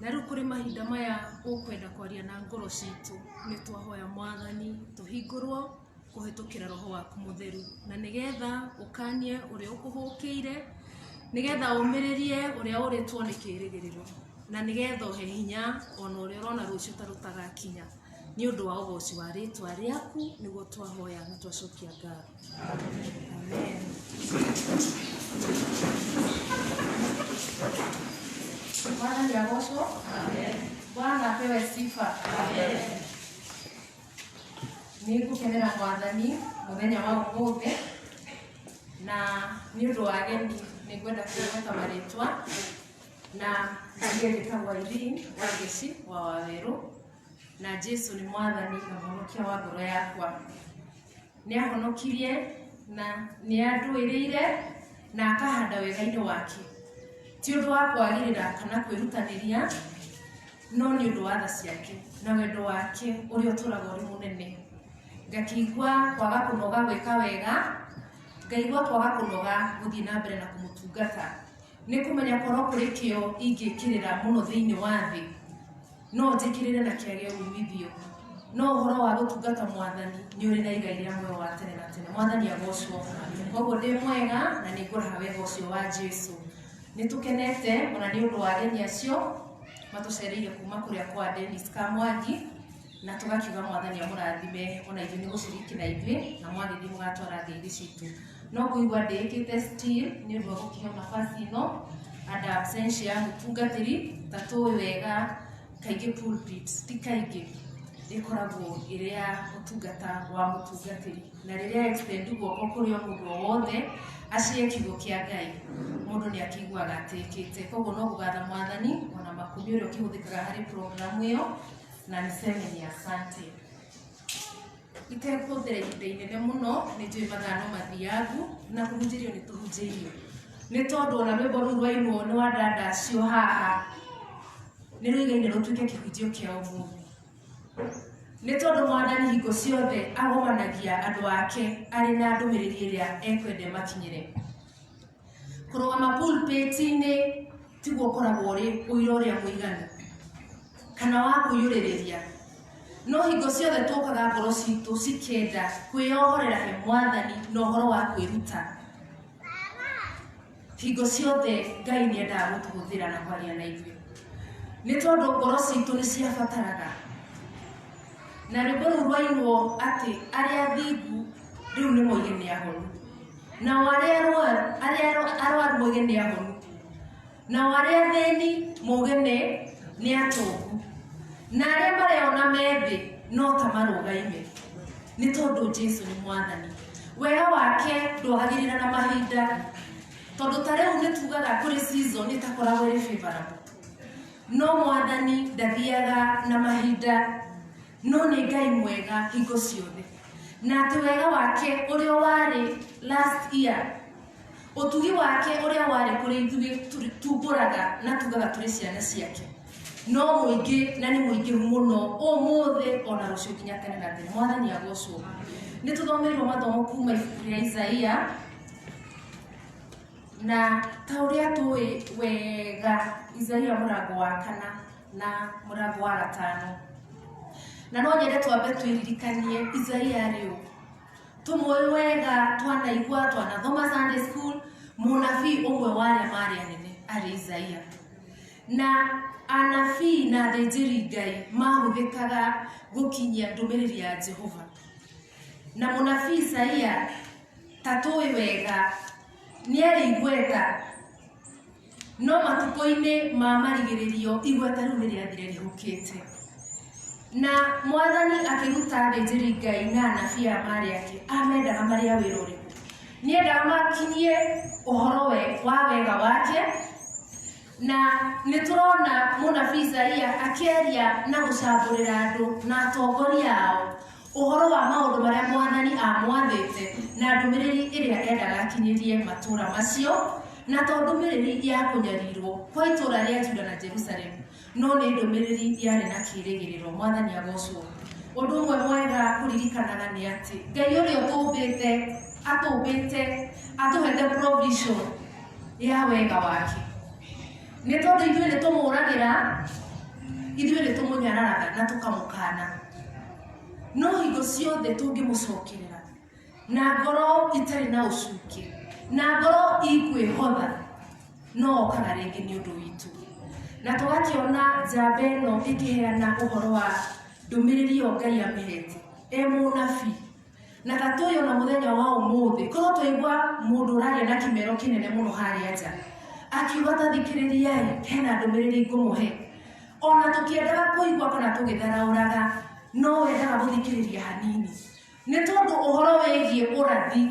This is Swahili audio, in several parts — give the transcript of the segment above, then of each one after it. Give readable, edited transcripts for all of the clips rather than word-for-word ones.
Na riu kuri mahinda maya ukwenda kwaria na ngoro citu ni twahoya Mwathani tuhingurwo kuhitukira roho waku mutheru na nigetha ukanie uria ukuhukiire nigetha umiririe uria uritwo ni kirigiriro na nigetha uhe hinya ona uria urona rucio tarutagakinya ni undu wa ugoci wa ritwa riaku niguo twahoya na twacokia ngatho. Amen. Bwana ni agocwo. Amen. Bwana apewe sifa. Amen. Nigukenera Mwathani muthenya wa umuthi na ni undu wa ageni ningwenda kuweta maritwa na ngegekagwa Irene Wangeci wa Waweru na Jesu ni Mwathani na muhonokia wa ngoro yakwa. Ni ahonokirie na ni anduirire na akahanda wega-ini wake ti undu wa kwagirira kana kwirutaniria no ni undu wa tha ciake na wendo wake uria uturaga uri munene. Ngakigwa kwaga kunoga gwika wega, ngaigwa kwaga kunoga guthii na mbere na kumutungata ni kumenya korwo kuri kio ingikirira muno thiini wa thi no njikirire na kiage umithio no uhoro wa gutungata Mwathani ni uri na igai ria muoyo wa tene na tene. Mwathani agocwo. Koguo ndi mwega na ninguraha wega ucio wa Jesu. Nitukenete ona ni undu wa ageni acio matucereire kuma kuria kwa Dennis Kamwangi na tugakiuga Mwathani amurathime ona ithuĩ ni guciriki na ithuĩ na mwagithi mugatwara ngeithi citu no kuigua ndikite still ni undu wa gukihe nafasi ino and absence ya mutungatiri tatu wega kaingi pulpit ti kaingi ikoragwo iria mutungata wa mutungatiri na riria extend guoko kuri o mundu wothe acie kiugo kia Ngai mundu ni akiguaga atikite. Koguo no kugatha Mwathani ona makumi uria ukihuthikaga hari program iyo na niseme ni asante. Itekuthira ihinda inene muno ni njui mathano mathiagu na kuhunjirio ni tuhunjirio ni tondu ona rwimbo ruu rwainwo ni wa dada acio haha ni ruigaine rutuike kihunjio kia umuthi ni tondu Mwathani hingo ciothe agomanagia andu ake ari na ndumiriri iria ekwende makinyire. Kurugama pulpit-ini tiguo ukoragwo uri uira uria muiganu kana wa kuyuririria no hingo ciothe tukaga ngoro citu cikenda kwiohorera he Mwathani na uhoro wa kwiruta. Hingo ciothe Ngai ni endaga gutuhuthira na kwaria na ithuĩ ni tondu ngoro citu ni ciabataraga na rwimbo ruu rwainwo ati aria athingu riu ni moige ni ahonu na aria arwaru moige ni ahonu na aria athĩni moige ni atongu na aria mareona methi no ta marugaime ni tondu Jesu ni Mwathani. Wega wake ndwagagirira na mahinda tondu ta riu ni tugaga kuri season itakoragwo iri favorable no Mwathani ndathiaga na mahinda no ni Ngai mwega hingo ciothe na ati wega wake uria wari last year utugi wake uria wari kuri ithuĩ tumburaga na tugaga turi ciana ciake no muingi na ni muingi muno umuthi ona rucio nginya tene na tene. Mwathani agocwo. Ni tuthomeirwo mathomo kuma ibuku ria Isaia na ta uria tui wega Isaia murango wa 4 na murango wa 5 na no nyende twambe twiririkanie Isaia riu tumwe wega twanaigua twanathoma Sunday school munabii umwe wale mari anene ari Isaia na anabii na thĩnjĩri Ngai mahuthikaga gukinyia ndumiriri ya Jehova na munabii Isaia tatui wega ni ari igweta no matuko-ini ma marigiririo igweta riu ni riathire rihukite na Mwathani akiruta thĩnjĩri Ngai na anabii mari ake amendaga maria wĩra ũrĩkũ ni endaga makinyie uhoro wa wega wake na niturona munabii Isaia akieria na gucamburira andu na atongoria ao uhoro wa maundu maria Mwathani amwathite na ndumiriri iria endaga akinyirie matura macio na to ndumiriri ya kunyarirwo kwa itura ria Juda na Jerusalem no ni ndumiriri yari na kirigiriro. Mwathani agocwo. Undu umwe mwega kuririkanaga ni ati Ngai uria atumbite atuhete provision ya wega wake ni tondu ithuĩ nĩ tũmũragira ithuĩ nĩ tũmũnyararaga na tũkamũkana, no hingo ciothe tũngĩmũcokerera na ngoro itarĩ na ũcuuke na ngoro ikwĩhotha, no okaga rĩngĩ nĩ ũndũ witũ. Na tũgakĩona njamba ĩno ĩkĩheana ũhoro wa ndũmĩrĩri ĩyo Ngai amĩhete, mũnabii. Na tatuoyo na mũthenya wa ũmũthĩ korwo twaigua mũndũ ũraria na kĩmero kĩnene mũno harĩa nja akiuga tathikĩrĩriai, hena ndũmĩrĩri ngũmũhe, ona tũkĩendaga kũigua kana tũgĩtharaũraga, no wendaga gũthikĩrĩria hanini, nĩ tondũ ũhoro wĩgiĩ ũrathi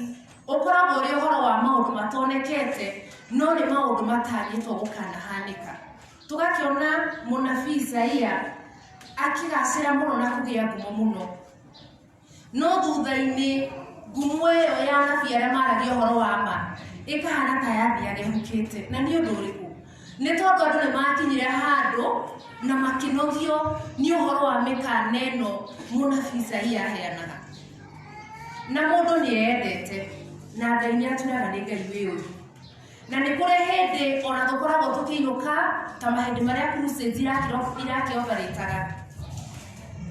ũkoragwo ũrĩ ũhoro wa maũndũ matonekete, no nĩ maũndũ matanyĩtwo gũkanahanĩka. Tũgakĩona mũnabii Isaia akĩgacĩra mũno na kũgĩa ngumo mũno, no thutha-inĩ ngumo ĩyo ya anabii arĩa maragia ũhoro wa ma ĩkahana ta yathiaga ĩhukĩte. Na nĩ ũndũ ũrĩkũ? Nĩ tondũ andũ nĩ makinyire handũ na makĩnogio nĩ ũhoro wa mĩkana ĩno mũnabii Isaia aheanaga, na mũndũ nĩ endete, na Ngai nĩ atũraga nĩ Ngai wĩ ũru. Na nĩ kũrĩ hĩndĩ ona tũkoragwo tũkĩinũka ta mahĩndĩ marĩa crusades irakĩoperataga,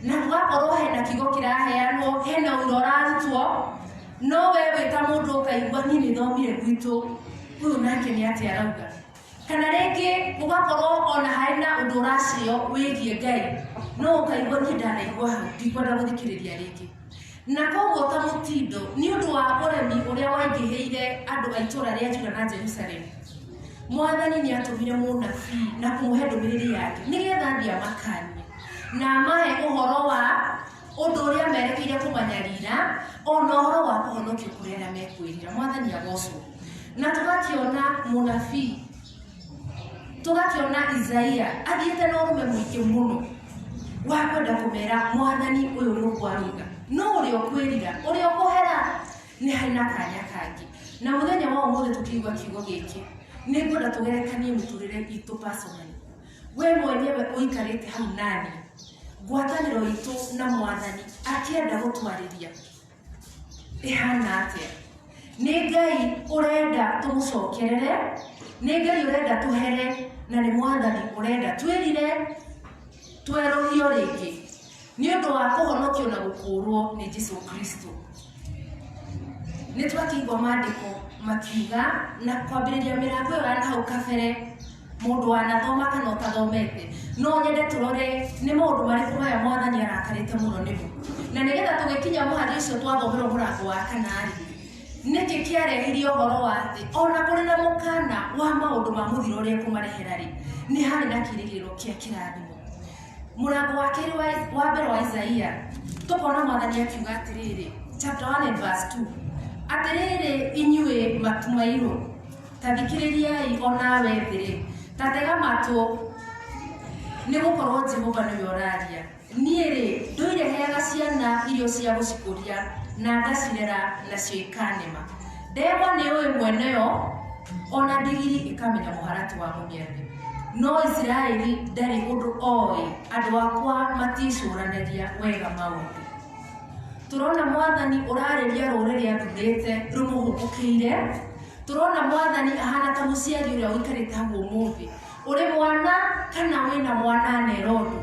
na gũgakorwo hena kiugo kĩraheanwo, hena ũira ũrarutwo, no we wĩta mũndũ ũkaigua niĩ nĩ thomire gwitũ, ũyũ nake nĩ atĩa arauga. Kana rĩngĩ gũgakorwo ona harĩ na ũndũ ũracio wĩgiĩ Ngai, no ũkaigua niĩ ndanaigua hau, ndikwenda gũthikĩrĩria rĩngĩ. Na koguo ta mũtindo nĩ ũndũ wa ũremi ũrĩa waingĩhĩire andũ a itũũra rĩa Juda na Jerusalemu, Mwathani nĩ atũmire mũnabii na kũmũhe ndũmĩrĩri yake nĩgetha athiĩ amakanie na amahe ũhoro wa ũndũ ũrĩa merekeire kũmanyarira, ona ũhoro wa kũhonokio kũrĩ arĩa mekwĩrira. Mwathani agocwo. Na tũgakĩona mũnabii, tũgakĩona Isaia athiĩte na ũrũme mũingĩ mũno wa kwenda kũmera Mwathani ũyũ nĩ ũkwaruga, no ũrĩa ũkwĩrira, ũrĩa ũkũhera nĩ harĩ na kanya kangĩ. Na mũthenya wa ũmũthĩ tũkĩigua kiugo gĩkĩ, nĩ ngwenda tũgerekanie mĩtũrĩre itũ personally. We mwenyewe ũikarĩte hau nani, ngwatanĩro itũ na Mwathani akĩenda gũtwarĩria ĩhana atĩa? Nĩ Ngai ũrenda tũmũcokerere, nĩ Ngai ũrenda tũhere, na nĩ Mwathani ũrenda twĩrire twerũhio rĩngĩ nĩ ũndũ wa kũhonokio na gũkũũrwo nĩ Jesũ Kristo. Nĩ twakĩigua maandĩko makiuga na kwambĩrĩria mĩrango ĩyo ya hau kabere, mũndũ wanathoma kana ũtathomete, no nyende tũrore nĩ maũndũ marĩkũ maya Mwathani arakarĩte mũno nĩmo. Na nĩgetha tũgĩkinya mũhari ũcio twathomerwo mũrango wa kanarĩ, nĩkĩ kĩarehirie ũhoro wa atĩ ona kũrĩ na mũkana wa maũndũ ma mũthiro ũrĩa kũmarehera rĩ, nĩ harĩ na kĩĩrĩgĩrĩro kĩa kĩrathimo. Mũrango wa kerĩ wa mbere wa Isaia tũkona Mwathani akiuga atĩrĩrĩ, chapter 1 and verse 2, atĩrĩrĩ inyuĩ matu mairũ, ta thikĩrĩriai onawe thĩ, ta tega matũ, nĩ gũkorwo Jehova nĩwe ũraria. Niĩ rĩ ndũireheaga ciana irio cia gũcikũria na ngacirera nacio ikanema. Ndegwa nĩ ũĩ mweneyo, ona ndigiri ĩkamenya mũharatĩ wa mũmĩathi, no Isiraeli ndarĩ ũndũ oĩ, andũ akwa maticũranagia wega maũndũ. Tũrona Mwathani ũrarĩria rũrĩrĩ athurĩte rũmũhũthũkĩire. Tũrona Mwathani ahana ta mũciari ũrĩa ũikarĩte hau ũmũthĩ, ũrĩ mwana kana wĩna mwana Nerodu,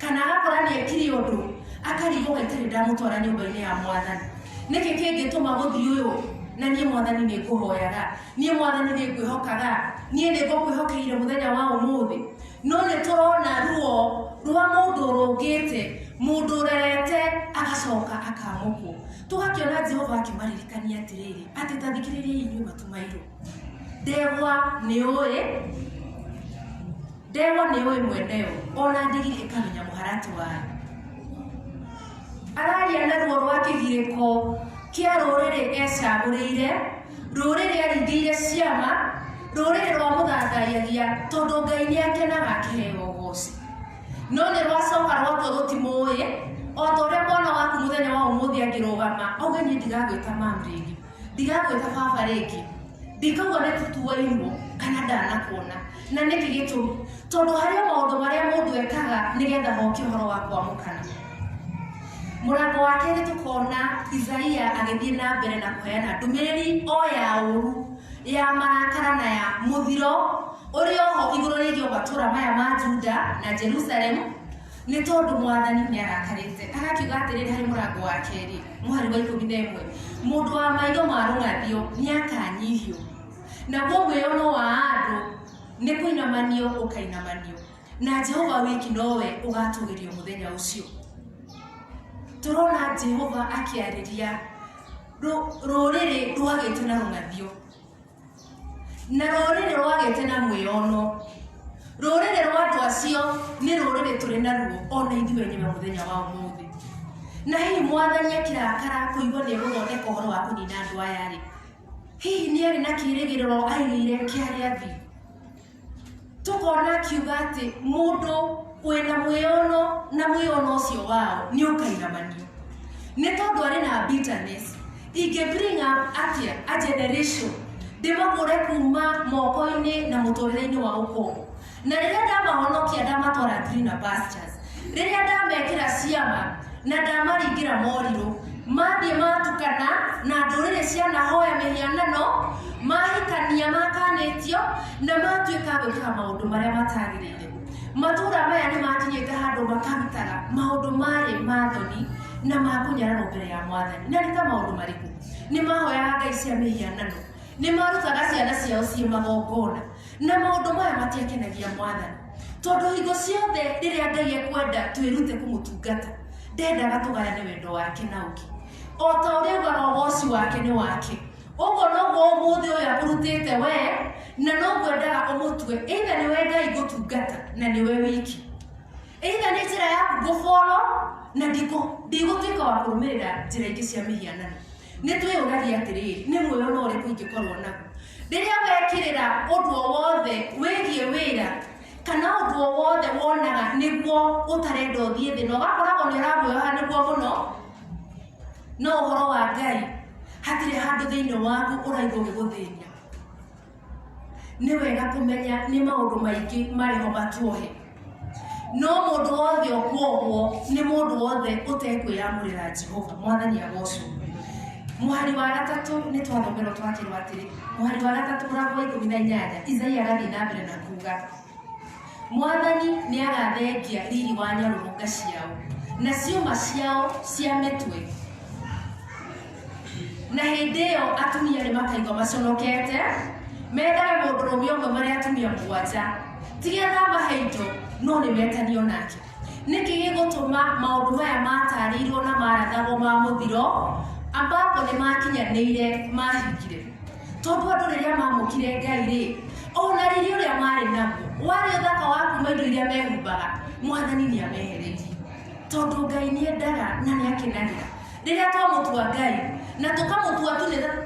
kana agakora nĩ ekire ũndũ akarigwo itarĩ ndamũtwara nyũmba-inĩ ya Mwathani. Nĩkĩ kĩngĩtũma gũthiĩ ũyũ na niĩ Mwathani nĩ ngũhoyaga, niĩ Mwathani nĩ ngwĩhokaga, niĩ nĩ ngũkwĩhokeire mũthenya wa ũmũthĩ? No nĩ tũrona ruo rwa mũndũ ũrũngĩte, mũndũ ũrerete agacoka akamũkwo. Tũgakĩona Jehova akĩmaririkania atĩrĩrĩ, atĩ ta thikĩrĩriai inyuĩ matu mairũ, ndegwa nĩ ũĩ mweneyo, ona ndigiri ĩkamenya mũharatĩ wayo. Araria na ruo rwa kĩgirĩko kĩa rũrĩrĩ ecagũrĩire, rũrĩrĩ aringĩire ciama, rũrĩrĩ rwa mũthangayagia tondũ Ngai nĩ akenaga akĩheo ũgooci. No nĩ rwacoka rwatwo rũtimũĩ, o ta ũrĩa mwana waku mũthenya wa ũmũthĩ angĩrũgama auge niĩ ndigagwĩta mamu rĩngĩ, ndigagwĩta baba rĩngĩ, ndikauga nĩ tũtuairwo kana ndanakuona. Na nĩkĩ gĩtũmi? Tondũ harĩ maũndũ marĩa mũndũ ekaga nĩgetha hoke ũhoro wa kwamũkana. Mũrango wa kerĩ tũkona Isaia agĩthiĩ na mbere na kũheana ndũmĩrĩri o ya ũru, ya marakara na ya mũthiro ũrĩa oho igũrũ rĩgiĩ matũũra maya ma Juda Juda na Jerusalem nĩ tondũ Mwathani nĩ arakarĩte. Agakiuga atĩrĩrĩ harĩ mũrango wa kerĩ mũhari wa 11, mũndũ wa maitho ma rũng'athio nĩ akanyihio, naguo mwĩono wa andũ nĩ kũinamanio ũkainamanio, na Jehova wiki nowe ũgatũgĩrio mũthenya ũcio. Tũrona Jehova akĩarĩria rũrĩrĩ rwagĩte na rũng'athio, na rũrĩrĩ rwagĩte na mwĩono. Rũrĩrĩ rwa andũ acio nĩ rũrĩrĩ tũrĩ naruo ona ithuĩ enyewe mũthenya wa ũmũthĩ. Na hihi Mwathani akĩrakara kũigua nĩ egũthondeka ũhoro wa kũnina andũ aya-rĩ, hihi nĩ arĩ na kĩĩrĩgĩrĩro aigĩire kĩarĩa thĩ. Tũkona akiuga atĩ mũndũ wĩna mwĩono na mwĩono ũcio wao nĩ ũkainamanio. Nĩ tondũ arĩ na bitterness, bring up atĩa a generation ndĩmakũre kuma moko-inĩ na mũtũrĩre-inĩ wa ũkombo. Na rĩrĩa ndamahonokia ndamatwara greener pastures, rĩrĩa ndamekĩra ciama na ndamaringĩra morirũ, mathiĩ matukana na ndũrĩrĩ cianahoya mĩhianano, mahikania makanĩtio na matuĩka gwĩkaga maũndũ marĩa matagĩrĩire. Matũũra maya nĩ makinyĩte handũ makarutaga maũndũ marĩ mathoni na ma kũnyararwo mbere ya Mwathani. Na nĩ ta maũndũ marĩkũ? Nĩ mahoyaga ngai cia mĩhianano, nĩ marutaga ciana ciao ciĩ magongona, na maũndũ maya matiakenagia Mwathani. Tondũ hingo ciothe rĩrĩa Ngai ekwenda twĩrute kũmũtungata, ndendaga tũgayane wendo wake na ũngĩ. O ta ũrĩa augaga ũgoci wake nĩ wake, ũguo noguo ũmũthĩ ũyũ akũrutĩte we, na noguo endaga ũmũtue either nĩwe Ngai ngũtungata na nĩwe wiki, either nĩ njĩra yaku ngũbolo na ndigũtuĩka wa kũrũmĩrĩra njĩra ingĩ cia mĩhianano. Nĩ twĩyũragia atĩrĩrĩ, nĩ mwĩono ũrĩkũ ingĩkorwo naguo rĩrĩa wekĩrĩra ũndũ o wothe wĩgiĩ wĩra kana ũndũ o wothe wonaga nĩguo ũtarenda ũthiĩ thĩ na ũgakoragwo nĩ ũramwĩoha nĩguo mũno. No ũhoro wa Ngai hatirĩ handũ thĩinĩ waku ũraigua ũgĩgũthĩnia. Nĩ wega kũmenya nĩ maũndũ maingĩ marĩho matuohe, no mũndũ wothe ũkuohwo nĩ mũndũ wothe ũtekwĩyamũrĩra Jehova. Mwathani agocwo. Mũhari wa gatatũ nĩ twathomerwo twakĩrwo atĩrĩ, mũhari wa gatatũ mũrango wa 18, Isaia agathiĩ na mbere na kuuga Mwathani nĩ agathengia riri wa nyarũrũnga ciao na ciũma ciao cia mĩtwe, na hĩndĩ ĩyo atumia nĩ makaigua maconokete, mendage mũndũrũme ũmwe marĩ atumia 7, tigetha mahe indo no nĩ metanio nake. Nĩkĩ gĩgũtũma maũndũ maya matarĩirwo na marathagwo ma mũthiro ambapo nĩ makinyanĩire mahingire? Tondũ andũ rĩrĩa mamũkire Ngai-rĩ, ona rĩrĩa ũrĩa marĩ naguo warĩ ũthaka wa kuma indo iria mehumbaga, Mwathani nĩ amehereirie. Tondũ Ngai nĩ endaga na nĩ akenagĩra rĩrĩa twamũtua Ngai na tũkamũtua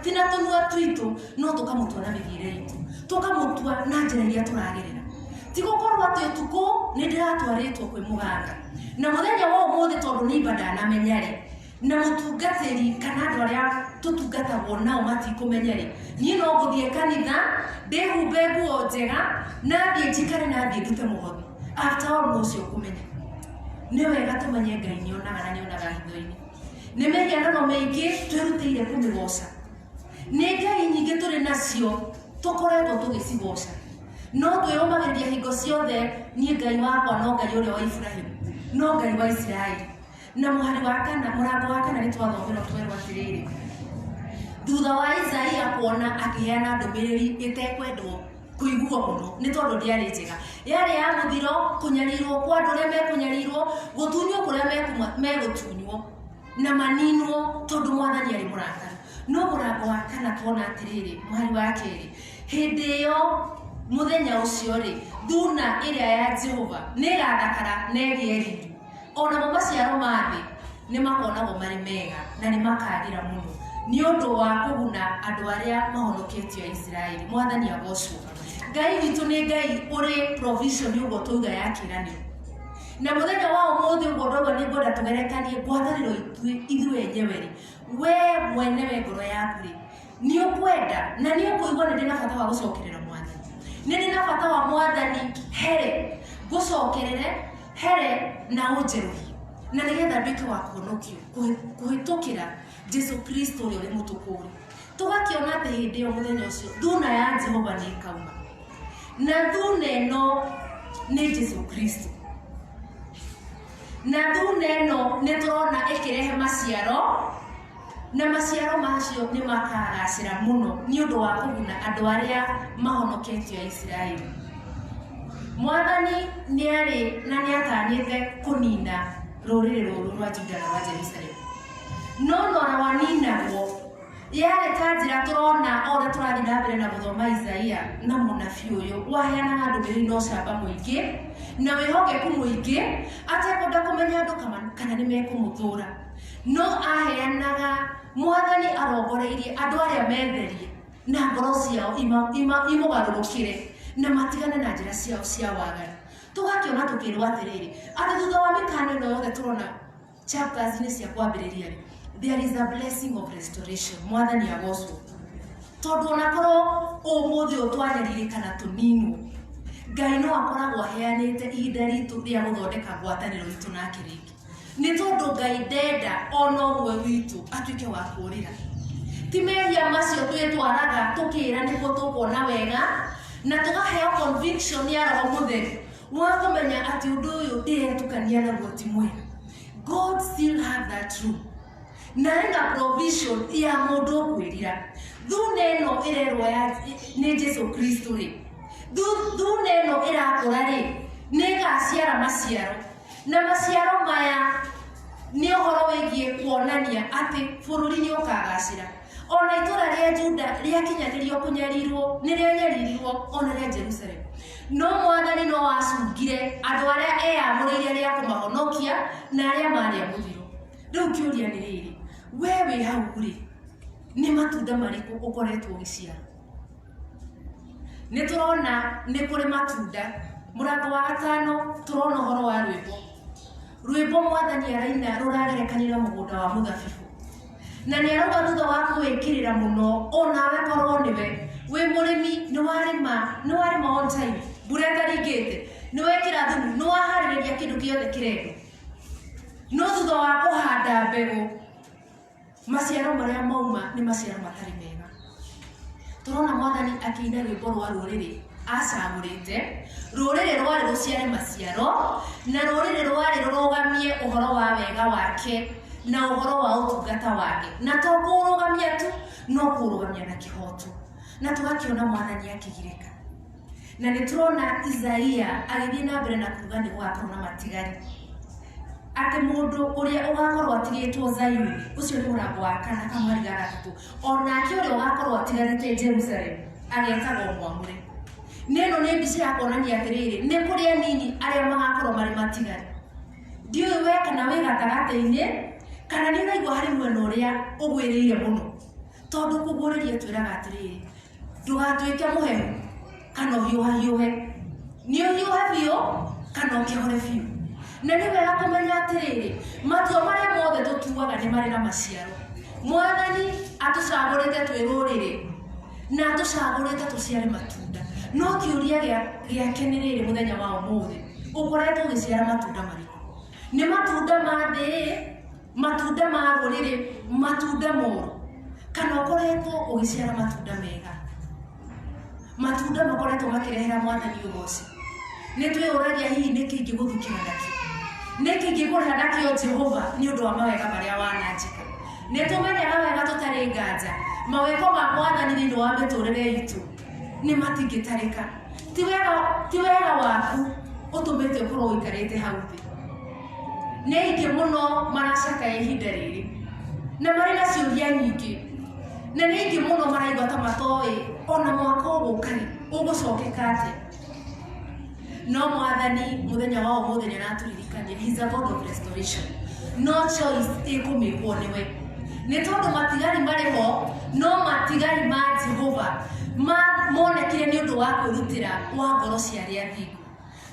ti na tũnua twitũ, no tũkamũtua na mĩthiĩre itũ, tũkamũtua na njĩra iria tũragerera. Ti gũkorwo atĩ ũtukũ nĩ ndĩratwarĩtwo kwĩ mũganga na mũthenya wa ũmũthĩ tondũ nĩ ibada namenyarĩ na mũtungatĩri kana andũ arĩa tũtungatagwo nao matikũmenyarĩ, niĩ no ngũthiĩ kanitha ndĩhumbe nguo njega na thiĩ njikare na thiĩ ndute mũhothi. After all no ũcio ũkũmenya. Nĩ wega tũmenye Ngai nĩ onaga na nĩ onaga hitho-inĩ. Nĩ mĩhianano mĩingĩ twĩrutĩire kũmĩgoca, nĩ ngai nyingĩ tũrĩ nacio tũkoretwo tũgĩcigoca, no twĩrũmagĩrĩria hingo ciothe niĩ Ngai wakwa no Ngai ũrĩa wa Ibrahimu, no Ngai wa Isiraeli. Na mũhari wa kana, mũrango wa kana nĩ twathomerwo twerwo atĩrĩrĩ, thutha wa Isaia kuona akĩheana ndũmĩrĩri ĩtekwendwo kũiguo mũno nĩ tondũ ndĩarĩ njega, yarĩ ya mũthiro, kũnyarirwo kwa andũ arĩa mekũnyarirwo, gũtunywo kũrĩa megũtunywo na maninwo tondũ Mwathani arĩ mũrakara. No mũrango wa kana tuona atĩrĩrĩ, mũhari wa kerĩ, hĩndĩ ĩyo mũthenya ũcio-rĩ, thuna ĩrĩa ya Jehova nĩ ĩgathakara na ĩgĩe riri, onamo maciaro ma thĩ nĩ makonagwo marĩ mega na nĩ makagĩra mũno nĩ ũndũ wa kũguna andũ arĩa mahonoketio a Isiraeli. Mwathani agocwo. Ngai witũ nĩ Ngai ũrĩ provision ũguo tũiga ya kĩĩranĩro, na mũthenya wa ũmũthĩ ũguo ndauga nĩ ngwenda tũgerekanie ngwatanĩro ithuĩ enyewe-rĩ, we mwenewe ngoro yaku-rĩ nĩ ũkwenda na nĩ ũkũigua nĩ ndĩ na bata wa gũcokerera Mwathani, nĩ ndĩ na bata wa Mwathani here ngũcokerere here na ũnjeruhi, na nĩgetha nduĩke wa kuonokio kũhĩtũkĩra Jesu Kristo ũrĩa ũrĩ mũtũkũri. Tũgakĩona atĩ hĩndĩ ĩyo mũthenya ũcio thuna ya Jehova nĩ ĩkauma, na thuna ĩno nĩ Jesu Kristo. Na thuna ĩno nĩ tũrona ĩkĩrehe maciaro, na maciaro macio nĩ makagacĩra mũno nĩ ũndũ wa kũguna andũ arĩa mahonoketio a Isiraeli. Mwathani nĩ arĩ na nĩ atanyĩte kũnina rũrĩrĩ rũrũ rwa Juda na rwa Jerusalemu. No nora waninagwo yarĩ ta njĩra tũrona o ũrĩa tũrathiĩ na mbere na gũthoma Isaia na mũnabii ũyũ waheanaga ndũmĩrĩri na ũcamba mũingĩ na wĩhokeku mũingĩ atekwenda kũmenya andũ kana nĩ mekũmũthũra. No aheanaga Mwathani arongoreirie andũ arĩa metherie na ngoro ciao imũgarũrũkĩre na matigane na njĩra ciao cia waganu. Tũgakĩona tũkĩrwo atĩrĩrĩ atĩ thutha wa mĩkana ĩno yothe tũrona chapters-inĩ cia kwambĩrĩria, there is a blessing of restoration. Mwathani agocwo. Tondũ onakorwo ũmũthĩ ũyũ twanyaririkana tũninwo, Ngai no akoragwo aheanĩte ihinda ritũ rĩa gũthondeka ngwatanĩro itũ nake rĩngĩ. Nĩ tondũ Ngai ndenda ona ũmwe witũ atuĩke wa kũũrĩra. Ti mehia macio twĩtwaraga tũkĩĩra nĩguo tũkuona wega na tũkaheo conviction ya Roho Mũtheru wa kũmenya atĩ ũndũ ũyũ ndĩretukania naguo ti mwega. God still have that room. Na ena provision ya mũndũ ũkwĩrira. Thuna ĩno ĩrerwo nĩ Jesu Kristo rĩ, thuna ĩno ĩrakũra rĩ, nĩ ĩgaciara maciaro. Na maciaro maya nĩ ũhoro wĩgiĩ kuonania atĩ bũrũri nĩ ũkagacĩra. Ona itũra rĩa Juda rĩakinyanĩrio kũnyarirwo nĩ rĩanyarirwo ona rĩa Jerusalemu. No Mwathani no acungire andũ arĩa eyamũrĩire rĩa kũmahonokia na arĩa marĩ a mũthiro. Rĩu kĩũria nĩ rĩrĩ, we wĩ hau rĩ, nĩ matunda marĩkũ ũkoretwo ũgĩciara? Nĩ tũrona nĩ kũrĩ matunda. Mũrango wa 5 tũrona ũhoro wa rwĩmbo. Rwĩmbo Mwathani araina rũragerekanĩra mũgũnda wa mũthabibũ. Na nĩ arauga thutha wa kwĩkĩrĩra mũno onawe korwo nĩwe wĩ mũrĩmi nĩ warĩma on time, mbura ĩtaringĩte, nĩ wekĩra thumu, nĩ waharĩrĩria kĩndũ gĩothe kĩrendwo. No thutha wa kũhanda mbegũ, maciaro marĩa mauma nĩ maciaro matarĩ mega. Tũrona Mwathani akĩina rwĩmbo rwa rũrĩrĩ acagũrĩte, rũrĩrĩ rwarĩ rũciare maciaro na rũrĩrĩ rwarĩ rũrũgamie ũhoro wa wega wake na ũhoro wa ũtungata wake. Na to kũrũgamia tu, no kũrũgamia na kĩhoto. Na tũgakĩona Mwathani akĩgirĩka. Na nĩ tũrona Isaia agĩthiĩ na mbere na kuuga nĩ gũgakorwo na matigari. Atĩ mũndũ ũrĩa ũgakorwo atigĩtwo Zayuni, ũcio nĩ mũrango wa 4 kamweri ga 3, onake ũrĩa ũgakorwo atigarĩte Jerusalemu agetagwo mwamũre. Neno nĩ mbica ya kuonania atĩrĩrĩ, nĩ kũrĩ anini arĩa magakorwo marĩ matigari. Ndiũĩ we kana wĩ gatagatĩ-inĩ kana nĩ ũraigua harĩ mwena ũrĩa ũgwĩrĩire mũno. Tondũ kũguũrĩria twĩraga atĩrĩrĩ, ndũgatuĩke mũhehu kana ũhiũhahiũhe. Nĩ ũhiũhe biũ kana ũkĩhore biũ. Na nĩ wega kũmenya atĩrĩrĩ, matua marĩa mothe tũtuaga nĩ marĩ na maciaro. Mwathani atũcagũrĩte twĩ rũrĩrĩ na atũcagũrĩte tũciare matunda. No kĩũria gĩake nĩ rĩrĩ mũthenya wa ũmũthĩ, ũkoretwo ũgĩciara matunda marĩkũ? Nĩ matunda ma thĩ, matunda ma rũrĩrĩ, matunda moru, kana ũkoretwo ũgĩciara matunda mega, matunda makoretwo makĩrehera Mwathani ũgooci? Nĩ twĩyũragia hihi nĩkĩ ingĩgũthukĩra nakĩo, nĩkĩ ingĩkũrĩha nakĩo Jehova nĩ ũndũ wa mawega marĩa wananjĩka? Nĩ tũmenyaga wega tũtarĩ nganja mawĩko ma Mwathani thĩinĩ wa mĩtũrĩre itũ nĩ matingĩtarĩka. Ti wega waku ũtũmĩte ũkorwo ũikarĩte hau thĩ. Nĩ aingĩ mũno maracakaya ihinda rĩrĩ na marĩ na ciũria nyingĩ, na nĩ aingĩ mũno maraigua ta matoĩ ona mwaka ũgũka ũgũcokeka atĩa. No Mwathani mũthenya wa ũmũthĩ nĩ aratũririkania, he is a God of restoration. No choice ĩkũmĩkwo nĩwe. Nĩ tondũ matigari marĩ ho, no matigari ma Jehova monekire nĩ ũndũ wa kwĩrutĩra wa ngoro cia arĩa athingu.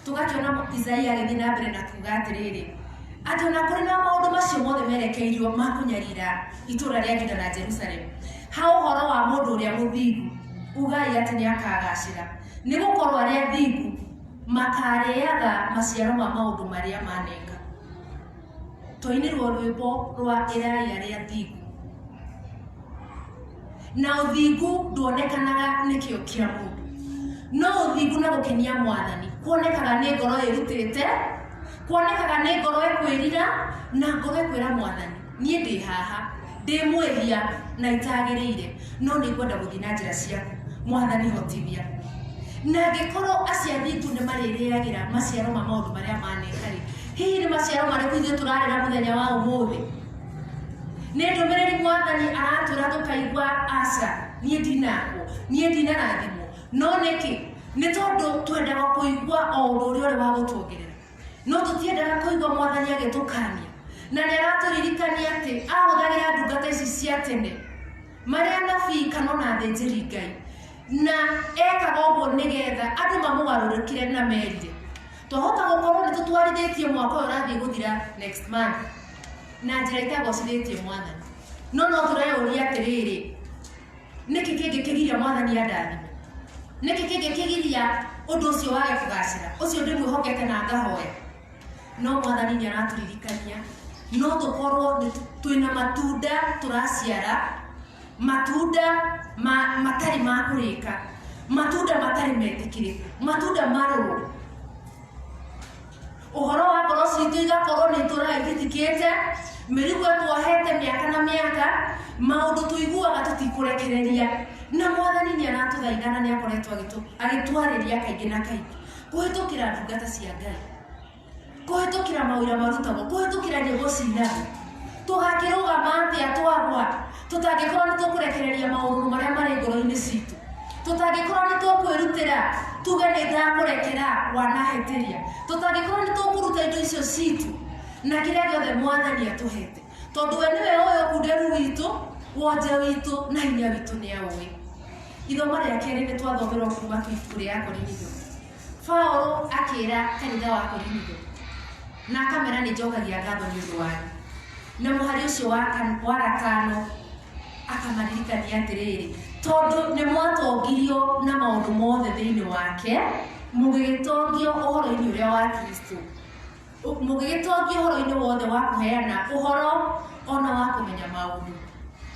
Tũgakĩona Isaia agĩthiĩ na mbere na kuuga atĩrĩrĩ, atĩ ona kũrĩ na maũndũ macio mothe merekeirio ma kũnyarira itũra rĩa Juda na Jerusalemu, ha ũhoro wa mũndũ ũrĩa mũthingu ugai atĩ nĩ akagacĩra, nĩ gũkorwo arĩa athingu makarĩaga maciaro ma maũndũ marĩa manenga. Twainĩrwo rwĩmbo rwa Iraia rĩa athingu, na ũthingu nduonekanaga nĩkĩo kĩa mũndũ, no uthingu na gukenia mwathani kuonekaga ni ngoro irutite, kuonekaga ni ngoro ikwirira na ngoro ikwira mwathani nie ndi haha ndi mwehia na itagirire no ni kwenda guthi na njira ciaku mwathani hotithia. Na ngikorwo aciari tu ni maririagira maciaro ma maundu maria manekari, hihi ni maciaro marĩkũ ithuĩ tũrarĩra mũthenya wa ũmũthĩ? Nĩ ndũmĩrĩri mwathani aratwĩra tũkaigua aca niĩ ndinakwo, niĩ ndinarathimwo, no nĩkĩ? Nĩ tondũ twendaga kũigua o ũndũ ũrĩa ũrĩ wa gũtuongerera, no tũtiendaga kũigua mwathani agĩtũkania. Na nĩ aratũririkania atĩ ahũthagĩra ndungata ici cia tene marĩa anabii kana ona athĩnjĩri Ngai, na ekaga ũguo nĩgetha andũ mamũgarũrũkire na merire. Twahota gũkorwo nĩ tũtwarithĩtie mwaka ũyũ ũrathiĩ gũthira next month na njĩra itagocithĩtie mwathani, no tũreyũria atĩrĩrĩ, nĩkĩ kĩngĩkĩgiria mwathani andathime? Nĩkĩ kĩngĩkĩgiria ũndũ ũcio wage kũgacĩra? Ũcio ndĩmwĩhokete na ngahoya. No mwathani nĩ aratũririkania no tũkorwo twĩna matunda tũraciara, matunda matarĩ ma kũrĩka, matunda matarĩ metĩkĩrĩku, matunda marũrũ. Ũhoro wa ngoro citũ igakorwo nĩ tũragĩtĩkĩte, mĩrigo twohete mĩaka na mĩaka, maũndũ tũiguaga tũtikũrekereria. Na mwathani nĩ aratũthaitha na nĩ akoretwo agĩtwarĩria kaingĩ na kaingĩ kũhĩtũkĩra ndungata cia Ngai, kũhĩtũkĩra mawĩra marutagwo, kũhĩtũkĩra nyĩmbo cinagwo. Tũgakĩrũgama atĩa twagwa tũtangĩkorwo nĩ tũkũrekereria maũndũ marĩa marĩ ngoro-inĩ citũ? Tũtangĩkorwo nĩ tũkwĩrutĩra tuge nĩ ndakũrekera wanahĩtĩria? Tũtangĩkorwo nĩ tũkũruta indo icio citũ na kĩrĩa gĩothe mwathani atũhete? Tondũ we nĩwe ũĩ ũkunderu witũ, wonje witũ na hinya witũ nĩ aũĩ. Ithoma rĩa kerĩ nĩ twathomerwo kuma ibuku rĩa Korinitho. Paulo akĩra kanitha wa Korinitho na akamera nĩ njokagia ngatho nĩ ũndũ wanyu. Na mũhari ũcio wa gatano akamaririkania atĩrĩrĩ, tondũ nĩ mwatongirio na maũndũ mothe thĩinĩ wake, mũgĩgĩtongio ũhoro-inĩ ũrĩa wa Kristo, mũgĩgĩtongio ũhoro-inĩ wothe wa kũheana ũhoro ona wa kũmenya maũndũ.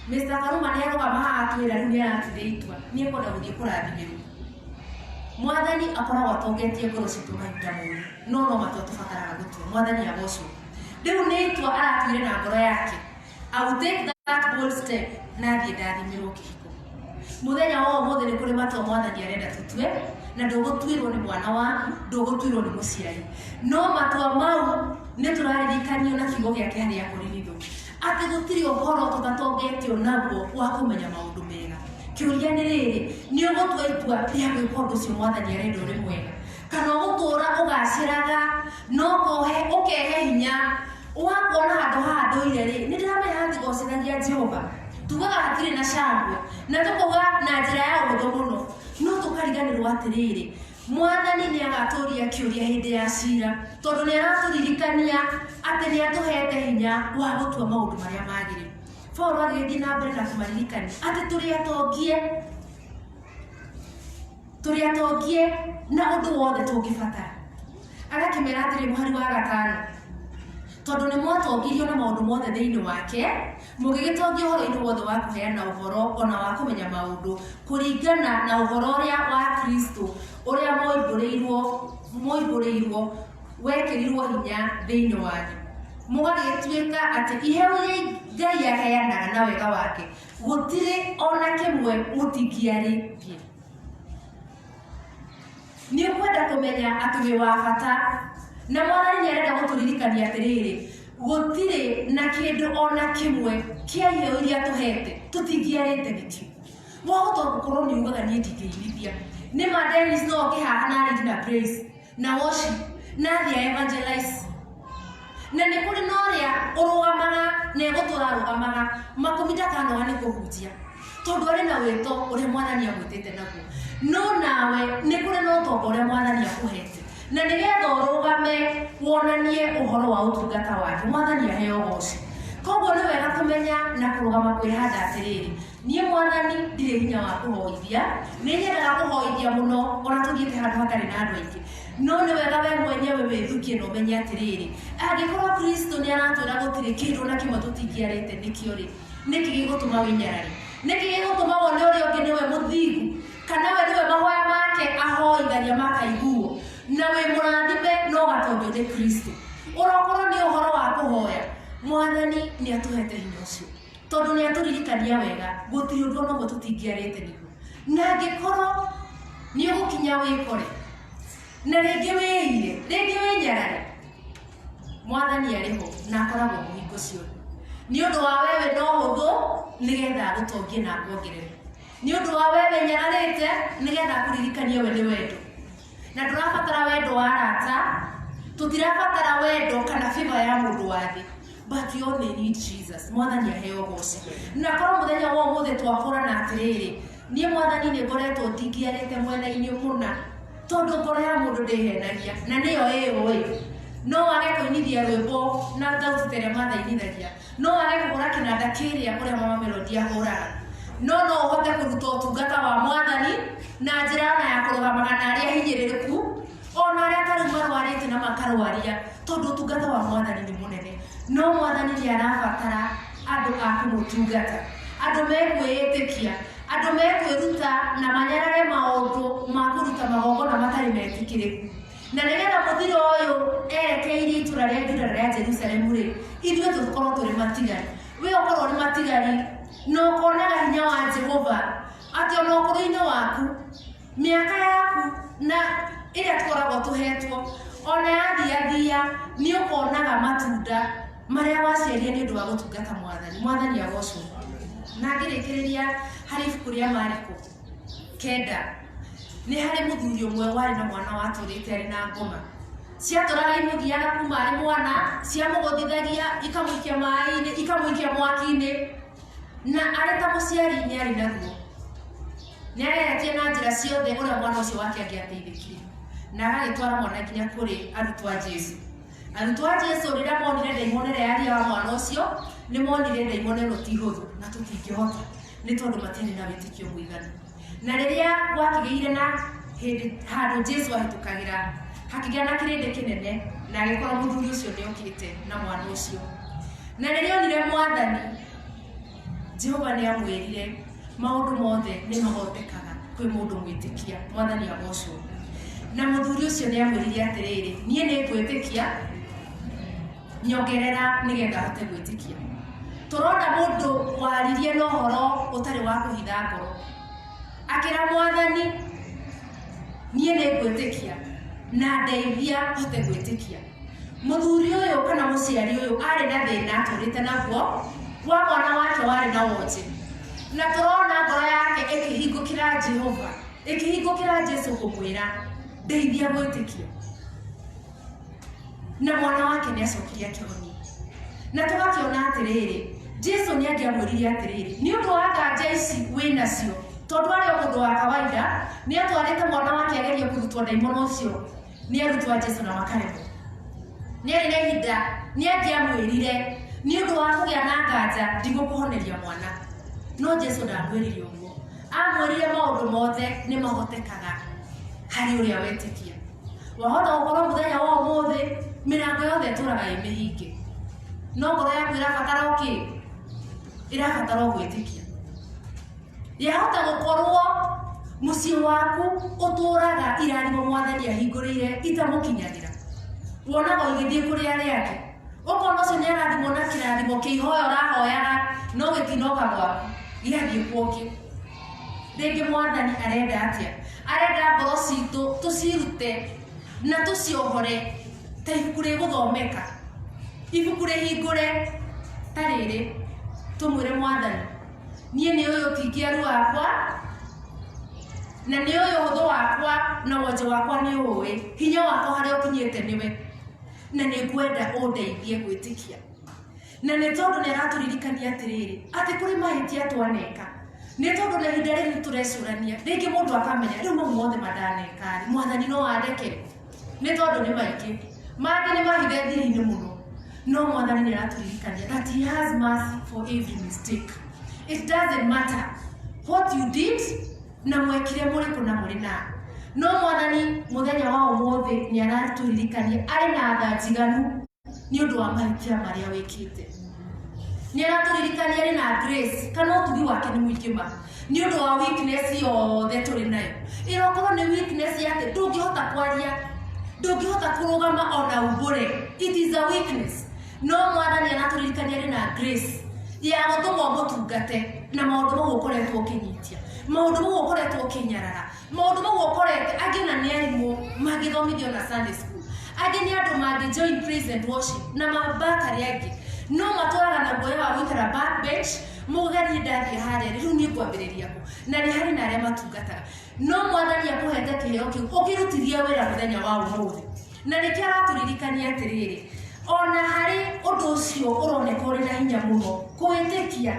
Mr. Karuma nĩ arũgama haha atwĩra rĩu nĩ aratithia itua nĩ ekwenda gũthiĩ kũrathimĩrwo. Mwathani akoragwo atongetie ngoro citũ mahinda mothe, no matua tũbataraga gũtua. Mwathani agocwo. Rĩu nĩ itua aratuire na ngoro yake, I will take that bold step na thiĩ ndathimĩrwo kĩhiko. Mũthenya wa ũmũthĩ nĩ kũrĩ matua mwathani arenda tũtue, na ndũgũtuĩrwo nĩ mwana waku, ndũgũtuĩrwo nĩ mũciari. No matua mau nĩ tũraririkanio na kiugo gĩake harĩa Korinitho atĩ gũtirĩ ũhoro tũtatongetio naguo wa kũmenya maũndũ mega. Kĩũria nĩ rĩrĩ, nĩ ũgũtua itua rĩa gwĩka ũndũ ũcio mwathani arenda ũrĩ mwega, kana ũgũtũũra ũgacĩraga no ũkehe hinya ũgakuona handũ haha ndũire-rĩ? Nĩ ndĩramenya hatigocithagia Jehova, tugaga hatirĩ na cangwe na tũkauga na njĩra ya ũhũthũ mũno, no tũkariganĩrwo atĩrĩrĩ, mwathani nĩ agatũria kĩũria hĩndĩ ya cira, tondũ nĩ aratũririkania atĩ nĩ atũhete hinya wa gũtua maũndũ marĩa magĩrĩru. Paulo agĩthiĩ na mbere na kũmaririkania atĩ tũrĩ atongie na ũndũ wothe tũngĩbatara. Agakĩmera atĩrĩ mũhari wa gatano, tondũ nĩ mwatongirio na maũndũ mothe thĩinĩ wake, mũgĩgĩtongio ũhoro-inĩ wothe wa kũheana ũhoro ona wa kũmenya maũndũ kũringana na ũhoro ũrĩa wa Kristo ũrĩa mwoimbũrĩirwo wekĩrirwo hinya thĩinĩ wanyu, mũgagĩtuĩka atĩ iheo iria Ngai aheanaga na wega wake gũtirĩ ona kĩmwe mũtingĩarĩtie. Nĩ ũkwenda kũmenya atĩ wĩ wa bata, na mwathani nĩ arenda gũtũririkania atĩrĩrĩ, gũtirĩ na kĩndũ ona kĩmwe kĩa iheo iria tũhete tũtingĩarĩte nĩkĩo. Wahota gũkorwo nĩ ugaga niĩ ndingĩigithia, nĩ ma Dennis no oke haha na lead na praise na worship na thia evangelize, na nĩ kũrĩ na ũrĩa ũrũgamaga na egũtũra arũgamaga makũmi ndakanoga nĩ kũhunjia tondũ arĩ na wĩto ũrĩa mwathani amwĩtĩte naguo. No nawe nĩ kũrĩ na ũtonga ũrĩa mwathani akũhete, na nĩgetha ũrũgame wonanie ũhoro wa ũtungata wake, mwathani aheo ũgooci. Koguo nĩ wega kũmenya na kũrũgama kwĩhanda atĩrĩrĩ, niĩ mwathani ndirĩ hinya wa kũhoithia, nĩ nyendaga kũhoithia mũno ona tũthiĩte handũ hatarĩ na andũ aingĩ, no nĩ wega we mwenyewe wĩthukie na ũmenye atĩrĩrĩ, angĩkorwo Kristo nĩ aratwĩra gũtirĩ kĩndũ na kĩmwe tũtingĩarĩte nĩkĩo-rĩ, nĩkĩ gĩgũtũma wĩnyarare? Nĩkĩ gĩgũtũma wone ũrĩa ũngĩ nĩwe mũthingu, kana we nĩwe mahoya make ake ahoithagia makaiguo na we mũrathime no gatondio nĩ Kristo. Ũrokorwo nĩ ũhoro wa kũhoya, Mwathani nĩ atũhete hinya ũcio tondũ nĩ atũririkania wega gũtirĩ ũndũ ona ũmwe tũtingĩarĩte nĩguo. Na angĩkorwo nĩ ũgũkinya wĩkore na rĩngĩ wĩire rĩngĩ wĩnyarare, Mwathani arĩ ho na akoragwo mũhingo ciothe. Nĩ ũndũ wa wewe no hũthũ nĩgetha gũtongie na kuongerera. Nĩ ũndũ wa wewe nyararĩte nĩgetha kũririkania we nĩ wendo. Na ndũrabatara wendo wa arata, tũtirabatara wendo kana favor ya mũndũ wa thĩ, but you only need Jesus. Mwathani aheo goci. Na korwo mũthenya wa ũmũthĩ twakorana atĩrĩrĩ, niĩ Mwathani nĩ ngoretwo ndingĩarĩte mwena-inĩ mũna tondũ ngoro ya mũndũ ndĩhenagia na nĩyo ĩũĩ. No wage kũinithia rwĩmbo na thauti ta ĩrĩa mathainithagia, no wage kũhũra kĩnanda kĩrĩa ũrĩa Mama Melody ahũraga, no ũhote kũruta ũtungata wa Mwathani na njĩra ya kũrũgamaga na arĩa hinyĩrĩrĩku, ona arĩa atarĩ marwarĩte na makarwaria, tondũ ũtungata wa Mwathani nĩ mũnene. No Mwathani nĩ arabatara andũ a kũmũtungata, andũ mekwĩĩtĩkia, andũ mekwĩruta na manyarare maũndũ ma kũruta magongona matarĩ metĩkĩrĩku. Na nĩgetha mũthiro ũyũ erekeirie itũra rĩa Juda rĩa Jerusalemu rĩ, ithuĩ tũkorwo tũrĩ matigari. We ũkorwo ũrĩ matigari na ũkonaga hinya wa Jehova atĩ ona ũkũrũ-inĩ waku, mĩaka yaku na ĩrĩa tũkoragwo tũhetwo ona yathiathia nĩ ũkonaga matunda marĩa waciarire nĩ ũndũ wa gũtungata Mwathani. Mwathani agocwo. Na ngĩrĩkĩrĩria harĩ ibuku rĩa Mariko 9 nĩ harĩ mũthuri ũmwe warĩ na mwana watũrĩte arĩ na ngoma. Ciatũraga imũthiaga kuma arĩ mwana, ciamũgũthithagia ikamũikia maĩ-inĩ, ikamũikia mwaki-inĩ, na arĩ ta mũciari nĩ arĩ na ruo. Nĩ ageretie na njĩra ciothe ũrĩa mwana ũcio wake angĩateithĩkire, na agagĩtwara mwana nginya kũrĩ arutwo a Jesu. Arutwo a Jesu rĩrĩa monire ndaimono ĩrĩa yaria wa mwana ũcio, nĩ monire ndaimono ĩno ti hũthũ na tũtingĩhota nĩ tondũ matiarĩ na wĩtĩkio mũiganu. Na rĩrĩa gwakĩgĩire na handũ Jesu ahĩtũkagĩra, hakĩgĩa na kĩrĩndĩ kĩnene na agĩkora mũthuri ũcio nĩ okĩte na mwana ũcio. Na rĩrĩa onire Mwathani, Jehova nĩ amwĩrire maũndũ mothe nĩ mahotekaga kwĩ mũndũ mwĩtĩkia. Mwathani agocwo. Na mũthuri ũcio nĩ amwĩrire atĩrĩrĩ, niĩ nĩ ngwĩtĩkia, nyongerera nĩgetha hote gwĩtĩkia. Tũrona mũndũ waririe na ũhoro ũtarĩ wa kũhitha ngoro, akĩra Mwathani, niĩ nĩ ngwĩtĩkia na ndeithia hote gwĩtĩkia. Mũthuri ũyũ kana mũciari ũyũ arĩ na thĩna atũrĩte naguo wa mwana wake warĩ na wonje, na tũrona ngoro yake ĩkĩhingũkĩra Jehova, ĩkĩhingũkĩra Jesu kũmwĩra ndeithia gwĩtĩkia, na mwana wake nĩ acokirie akĩhonia. Na tũgakĩona atĩrĩrĩ, Jesu nĩ angĩamwĩrire atĩrĩrĩ, nĩ ũndũ wa nganja ici wĩnacio, tondũ arĩ mũndũ wa kawaida nĩ atwarĩte mwana wake agerie kũrutwo ndaimono ũcio nĩ arutwo a Jesu na makaremwo. Nĩ arĩ na ihinda nĩ angĩamwĩrire nĩ ũndũ wa kũgĩa na nganja ndigũkũhoneria mwana, no Jesu ndamwĩrire ũguo. Amwĩrire maũndũ mothe nĩ mahotekaga harĩ ũrĩa wetĩkia. Wahota gũkorwo mũthenya wa ũmũthĩ mĩrango yothe ĩtũraga ĩ mĩhinge, no ngoro yaku ĩrabatara o kĩ? Ĩrabatara o gwĩtĩkia. Yahota gũkorwo mũciĩ waku ũtũraga irathimo Mwathani ahingũrĩire itamũkinyagĩra, wonaga igĩthiĩ kũrĩ arĩa angĩ, ũkona ũcio nĩ arathimwo na kĩrathimo kĩa ihoya ũrahoyaga no gĩtinoka gwaku gĩathiĩ kuokĩ. Rĩngĩ Mwathani arenda atĩa? Arenda ngoro citũ tũcirute na tũciohore ta ibuku rĩgũthomeka, ibuku rĩhingũre ta rĩrĩ, tũmwĩre Mwathani, niĩ nĩ ũyũ ũtingiaru wakwa na nĩ ũyũ ũhũthũ wakwa na wonje wakwa nĩ ũĩ, hinya wakwa harĩa ũkinyĩte nĩwe, na nĩ ngwenda ũndeithie gwĩtĩkia. Na nĩ tondũ nĩ aratũririkania atĩrĩrĩ, atĩ kũrĩ mahĩtia twaneka, nĩ tondũ na ihinda rĩrĩ tũrecũrania, rĩngĩ mũndũ akamenya rĩu mau mothe mandaneka Mwathani no andekere, nĩ tondũ nĩ maingĩ, mangĩ nĩ mahithe thiri-inĩ mũno, no Mwathani nĩ aratũririkania that he has mercy for every mistake. It doesn't matter what you did na mwekire mũrĩkũ na mũrĩ na, no Mwathani mũthenya wa ũmũthĩ nĩ aratũririkania arĩ na tha njiganu nĩ ũndũ wa mahĩtia marĩa wĩkĩte. Nĩ aratũririkania arĩ na grace kana ũtugi wake nĩ mũingĩ ma, ni undu wa weakness yothe turi nayo irokorwo ni weakness yake ndungihota kwaria ndungihota kurugama ona ubure it is a weakness no mwathani anaturirikania ri na grace ya gutuma mutungate na maundu mau ukoretwo kinyitia maundu mau ukoretwo kinyarara maundu mau ukorete agina ni arimu magithomithio na Sunday school agini andu mangi join praise and worship na mabakari angi no matwaraga na guoya wa gwikara backbench mugari ndathie haria riu ni kwambiriria ku na ni hari na aria matungataga no mwathani akuhete kiheo kiu ukirutiria wira muthenya wa umuthi na niki araturirikania atiriri ona hari undu ucio uroneka uri na hinya muno kuitikia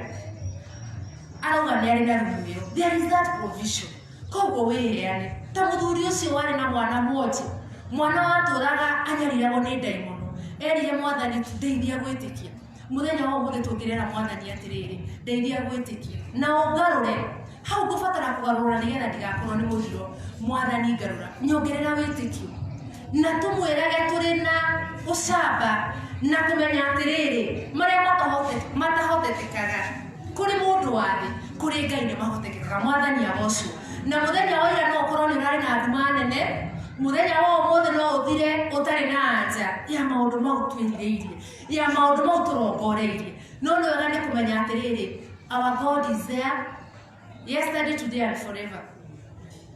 arauga ni ari na ruyo there is that provision koguo wiheane ta muthuri ucio wari na mwana mmoja mwana waturaga anyariragwo ni ndaimono erire mwathani ndeithia gwitikia muthenya wa umuthi tungirera mwathani atiriri ndeithia gwitikia na ongarure hau ngubatara kugarura nigetha ndigakorwo ni muthiro mwathani ngarura nyongerera witikio na tumwirage turi na ucamba na kumenya atiriri maria matahotetekaga kuri mundu wathi kuri Ngai ni mahotetekaga mwathani agocwo na muthenya wa ira no ukorwo ni urari na nduma nene muthenya wa umuthi no uthire utari na anja ya maundu mau twirireirie ya maundu mau turongoreirie no ni wega ni kumenya atiriri our God is there yesterday today and forever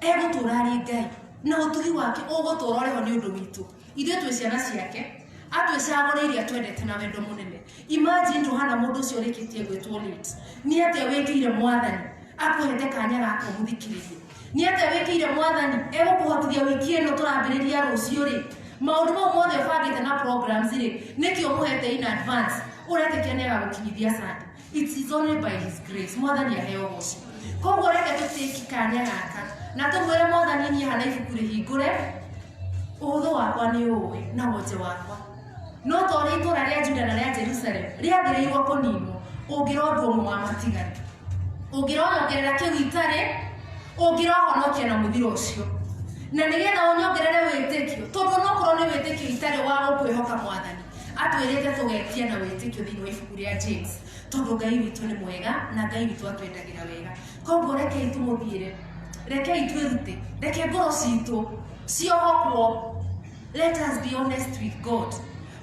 eguturari Ngai na utugi wake ugutura uriho ni undu witu ithuĩ twĩ ciana ciake atwĩcagũrĩire twendete na wendo munene imagine tuhana mundu ucio ũrĩkĩtie gwĩtwo late ni atĩa wĩkĩire mwathani akuhete kanya ga kũmuthikĩrĩria ni atĩa wĩkĩire mwathani egũkũhotithia wiki ĩno tũrambĩrĩria rũciũ rĩ maũndũ mau mothe ũbangĩte na programs rĩ nĩkĩ ũmũhete in advance ũretĩkia nĩ agagũkinyithia Sunday it is only by his grace mwathani aheo goco koguo reke tũtĩki kanya gaka na tũmwĩre mwathani niĩ hana ibuku rĩhingũre ũhũthũ wakwa nĩ ũĩ na wonje wakwa no tũrĩ itũra rĩa Juda na rĩa Jerusalem rĩambĩrĩirwo kũninwo ũngĩrondwo ũmwe wa matigari ũngĩrongerera kĩu itarĩ ũngĩrohonokia na mũthiro ũcio na nĩgetha ũnyongerere wĩtĩkio tondũ no korwo nĩ wĩtĩkio itarĩ wa gũkwĩhoka mwathani atwĩrĩte tũgetia na wĩtĩkio thĩinĩ wa ibuku rĩa James tondũ Ngai witũ nĩ mwega na Ngai witũ atwendagĩra wega koguo rekei tũmũthiĩre rekei twĩrute reke ngoro citũ ciohokwo let us be honest with God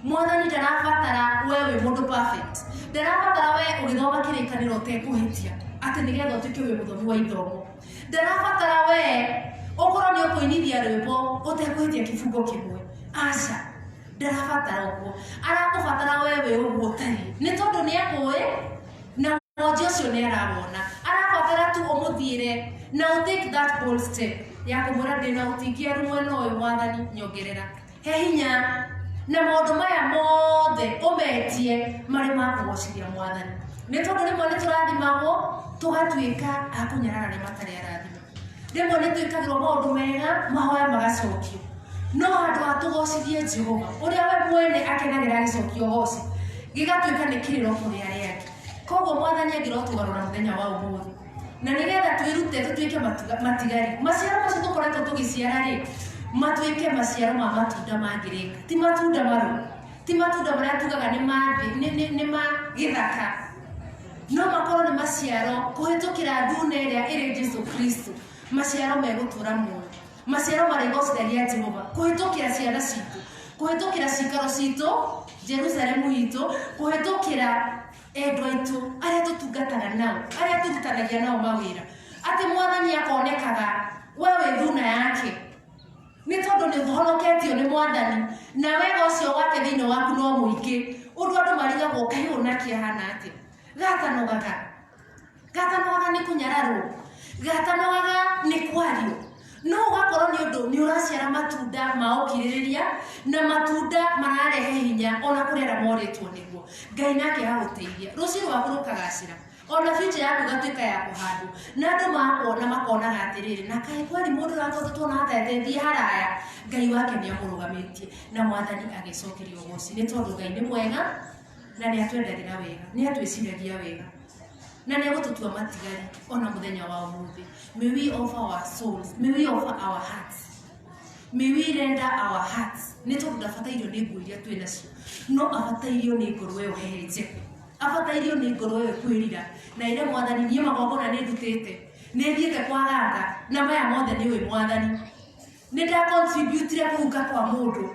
mwathani ndarabatara we wĩ mũndũ perfect ndarabatara we ũgĩthoma kĩrĩkanĩro ũtekũhĩtia atĩ nĩgetha ũtuĩke wĩ mũthomi wa ithomo ndarabatara we ũkorwo nĩ ũkũinithia rwĩmbo ũtekũhĩtia kĩbungo kĩmwe aca ndarabatara ũguo arakũbatara we wĩ ũguo ũtarĩ nĩ tondũ nĩ akũĩ na wonje ũcio nĩ arawona arabatara tu ũmũthiĩre na take that bold step ya kũmwĩra ndĩna ũtingia mwena ũyũ mwathani nyongerera he hinya na maũndũ maya mothe ũmetie marĩ ma kũgocithia mwathani nĩ tondũ rĩmwe nĩ tũrathimagwo tũgatuĩka a kũnyarara nĩ matarĩ arathima rĩmwe nĩ twĩkagĩrwo maũndũ mega mahoya magacokio no handũ ha tũgocithie Jehova ũrĩa we mwene akenagĩra gĩcokio goci gĩgatuĩka nĩ kĩrĩro kũrĩ arĩa angĩ koguo mwathani angĩrotũgarũra mũthenya wa ũmũthĩ na nĩgetha twĩrute tũtuĩke matigari maciaro macio tũkoretwo tũgĩciara rĩ matuĩke maciaro ma matunda mangĩrĩka ti matunda marũ ti matunda marĩa tugaga nĩ ma gĩthaka no makorwo nĩ maciaro kũhĩtũkĩra thuna ĩrĩa ĩrĩ Jesũ Kristo maciaro megũtũra muoyo maciaro marĩgocithagia Jehova kũhĩtũkĩra ciana citũ kũhĩtũkĩra cikaro citũ Jerusalemu itũ kũhĩtũkĩra endwa aitũ arĩa tũtungataga nao arĩa tũrutanagia nao mawĩra atĩ mwathani akonekaga we wĩ thuna yake nĩ tondũ nĩ ũhonoketio nĩ mwathani na wega ũcio wake thĩinĩ waku no mũingĩ ũndũ andũ marigagwo kahiũ na kĩahana atĩ gatanogaga nĩ kũnyararwo gatanogaga nĩ kwario no ũgakorwo nĩ ũndũ nĩ ũraciara matunda ma ũkirĩrĩria na matunda mararehe hinya ona kũrĩ arĩa morĩtwo nĩguo Ngai nake agũteithia rũciũ rwaku rũkagacĩra ona future yaku gatuĩka ya kũhandwo na andũ makona makonaga atĩrĩrĩ na kaĩ kweli mũndũ ũratotwo tuona atetethie haraya Ngai wake nĩ amũrũgamĩtie na mwathani agĩcokerio goci nĩ tondũ Ngai nĩ mwega na nĩ atwendagĩra wega nĩ atwĩciragia wega na nĩ agũtũtua matigari ona mũthenya wa ũmũthĩ may we offer our souls may we offer our hearts may we render our hearts nĩ tondũ ndabatairio nĩ nguo iria twĩ nacio no abatairio nĩ ngoro ĩyo hehenje abatairio nĩ ngoro ĩyo kwĩrira na ire mwathani niĩ magongona nĩ ndutĩte nä thiäte kwa gaka na maya mothe nä wä mwathani nä ndacontributire kåhuka kwa må ndå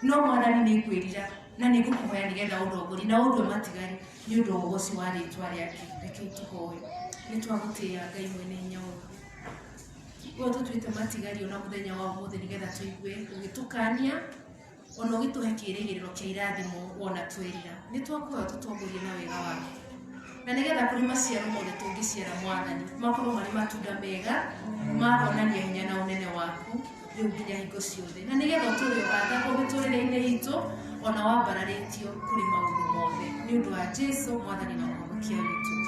no mwathani nä kwä rira na nä ngå kå hoya nä getha å ndongori na å ndå matigari nä å ndå wa ũgoci wa rĩtwa rĩake reke tå hoe nä twagå tä a Ngai mwene hinya wothe tå tuä te matigari ona må thenya wa å må thä nä getha tå igue å gä tå kania ona å gä tå he kä rä gä rä ro kä a irathimo wona twerira nä twakå hoya tå tongorie na wega waku na nä getha kå rä maciaro mothe tå ngä ciara mwathani makorwo marä matunda mega maronania hinya na å nene waku rä u nginya hingo ciothe na nä getha å tå rä å gathakwo mä tå rä re-inä itå ona wambararä tio kå rä maå ndå mothe nä å ndå wa Jesu mwathani na mwamukia witå.